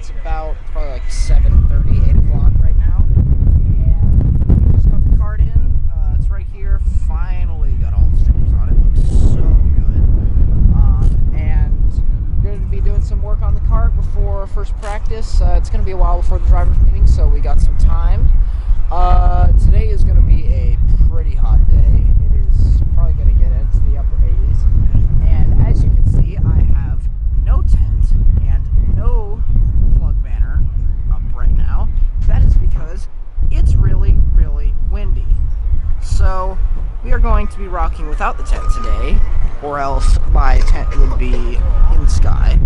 It's about probably like 7:30, 8 o'clock right now. And just got the cart in. It's right here. Finally got all the stickers on it. Looks so good. And going to be doing some work on the cart before first practice. It's going to be a while before the driver's meeting, so we got some time. Today is going to be a pretty hot day. It is probably going to get into the upper 80s. And as you can see, I have no tent and no plug banner up right now. That is because it's really, really windy. So we are going to be rocking without the tent today, or else my tent would be in the sky.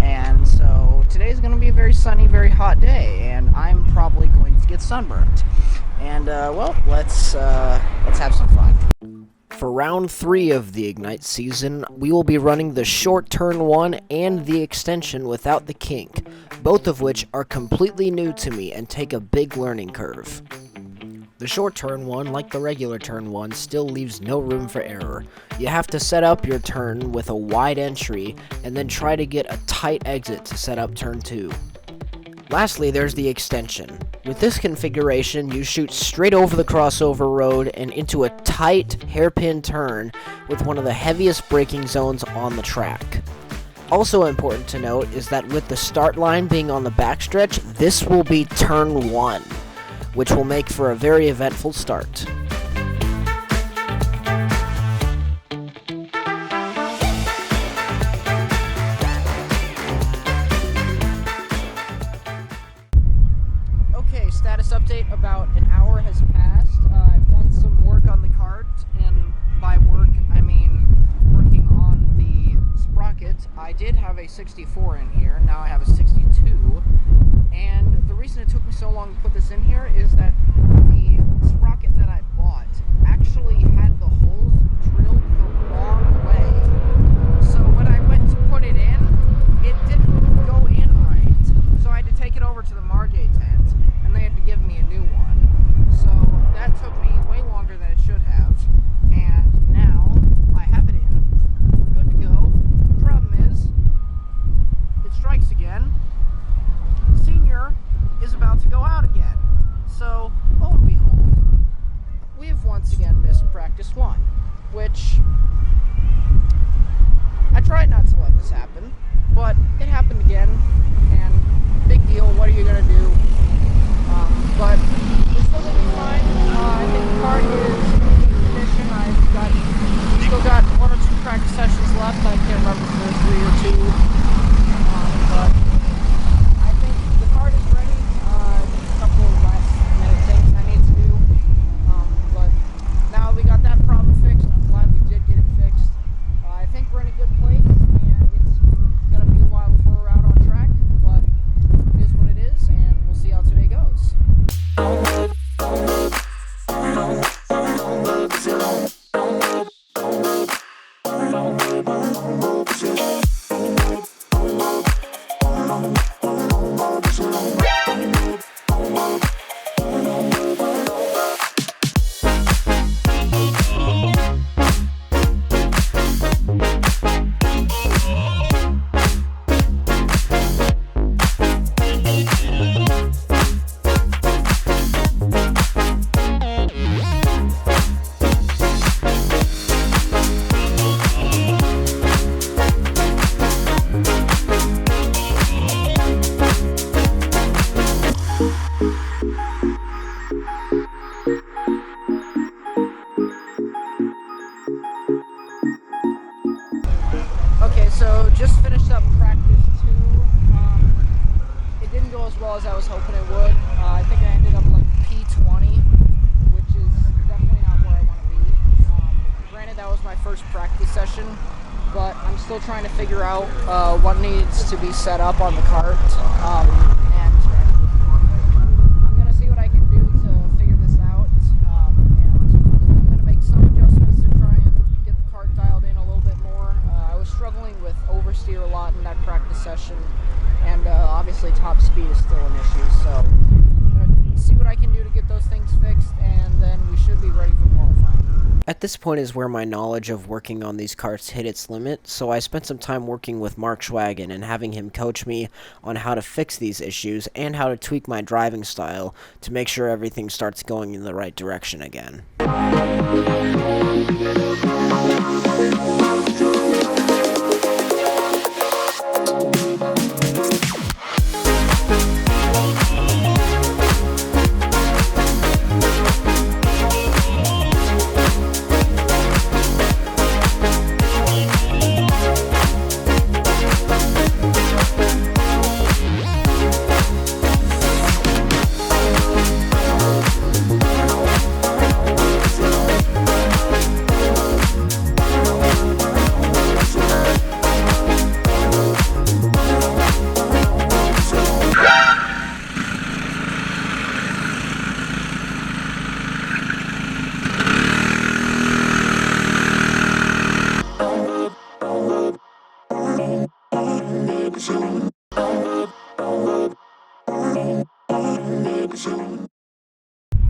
And so today is going to be a very sunny, very hot day, and I'm probably going to get sunburned. And well, let's have some fun. For round 3 of the Ignite season, we will be running the short turn 1 and the extension without the kink, both of which are completely new to me and take a big learning curve. The short turn 1, like the regular turn 1, still leaves no room for error. You have to set up your turn with a wide entry and then try to get a tight exit to set up turn 2. Lastly, there's the extension. With this configuration, you shoot straight over the crossover road and into a tight hairpin turn with one of the heaviest braking zones on the track. Also important to note is that with the start line being on the backstretch, this will be turn 1, which will make for a very eventful start. Okay, status update. About an hour has passed. I've done some work on the cart, and by work I mean working on the sprocket. I did have a 64 in here, now I have a 62, and the reason it took me so long to put this in here is that the sprocket that I bought actually had the holes drilled the wrong way. So when I went to put it in, it didn't go in right. So I had to take it over to the Margay tent, and they had to give me a new one. So that took me way longer than it should have, and now I have it in, good to go. Problem is, it strikes again. Senior is about to go out again. So, lo and behold, we have once again missed practice 1, which I tried not to let this happen, but it happened again, and big deal, what are you going to do? But we're still going to be fine. I think the car is in condition. I've still got 1 or 2 practice sessions left. I can't remember if there's 3 or 2. But I think the card is ready. Just a couple of last minute things I need to do. But now we got that problem fixed. I'm glad we did get it fixed. I think we're in a good place, and it's going to be a while before we're out on track. But it is what it is, and we'll see how today goes. Okay, so just finished up practice 2. It didn't go as well as I was hoping it would. I think I ended up like P20, which is definitely not where I want to be. Granted, that was my first practice session, but I'm still trying to figure out what needs to be set up on the cart. And I'm going to see what I can do to figure this out. And I'm going to make some adjustments to try and get the cart dialed in a little bit more. I was struggling with oversteer a lot in that practice session, and obviously top speed is still an issue, so I'm going to see what I can do to get those things fixed, and then we should be ready for qualifying. At this point is where my knowledge of working on these carts hit its limit, so I spent some time working with Mark Schwagen and having him coach me on how to fix these issues and how to tweak my driving style to make sure everything starts going in the right direction again.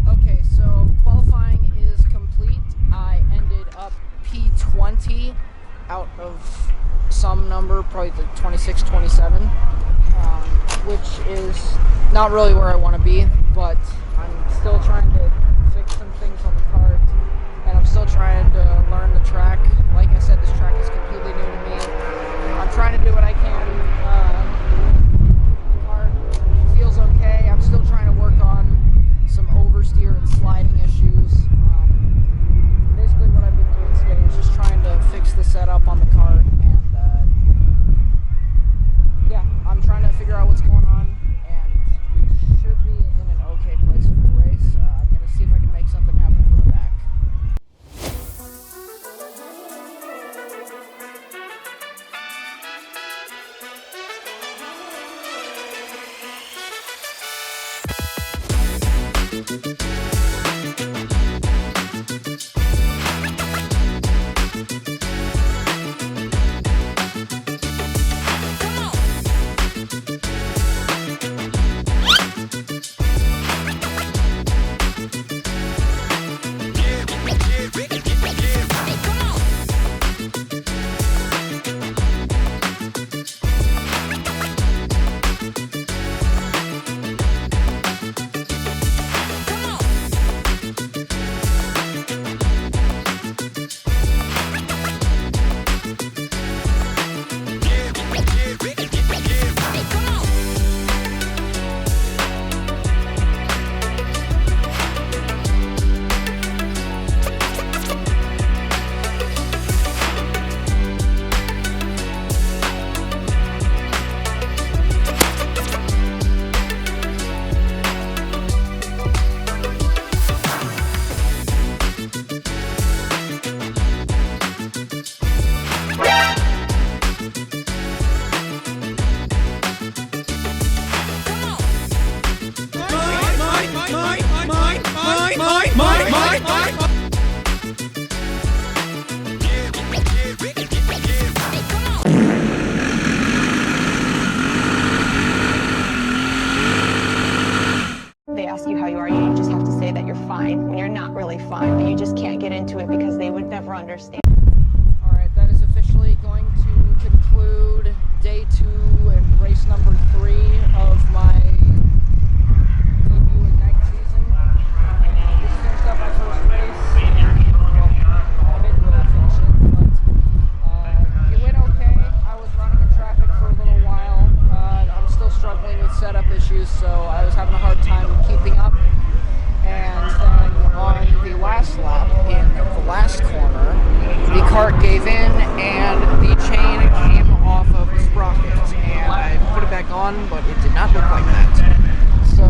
Okay, so qualifying is complete. I ended up P20 out of some number, probably the 26, 27, which is not really where I want to be, but I'm still trying to fix some things on the kart, and I'm still trying to learn the track. Like I said, this track is completely new to me. I'm trying to do what I can. The kart feels okay. I'm still trying to work on some oversteer and sliding issues. Basically what I've been doing today is just trying to fix the setup on the kart, and yeah, I'm trying to figure out what's going on, and we should be in an okay place for the race. I'm going to see if I can make something happen for the back. They ask you how you are, you just have to say that you're fine when you're not really fine, but you just can't get into it because they would never understand. Alright, that is officially going to conclude day 2 and race number 3 of my debut Ignite season. This finished up my first race. Well, I didn't really finish it, but it went okay. I was running in traffic for a little while. I'm still struggling with setup issues, so I was having a hard time keeping up. And then on the last lap, in the last corner, the kart gave in and the chain came off of the sprocket, and I put it back on, but it did not look like that. So,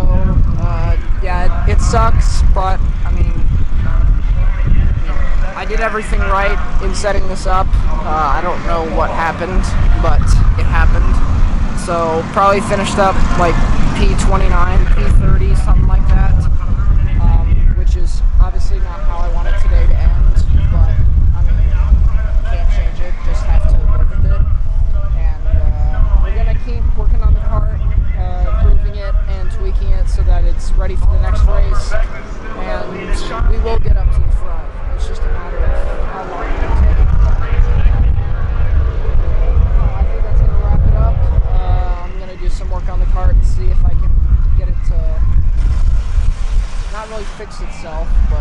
yeah, it sucks, but, I mean, I did everything right in setting this up. I don't know what happened, but it happened. So, probably finished up like P29, P30, something like that, which is obviously not how I wanted today to end, but, I mean, can't change it, just have to live with it. And we're going to keep working on the kart, improving it and tweaking it so that it's ready for the next race, and we will get up to the front. It's just a matter fix itself, but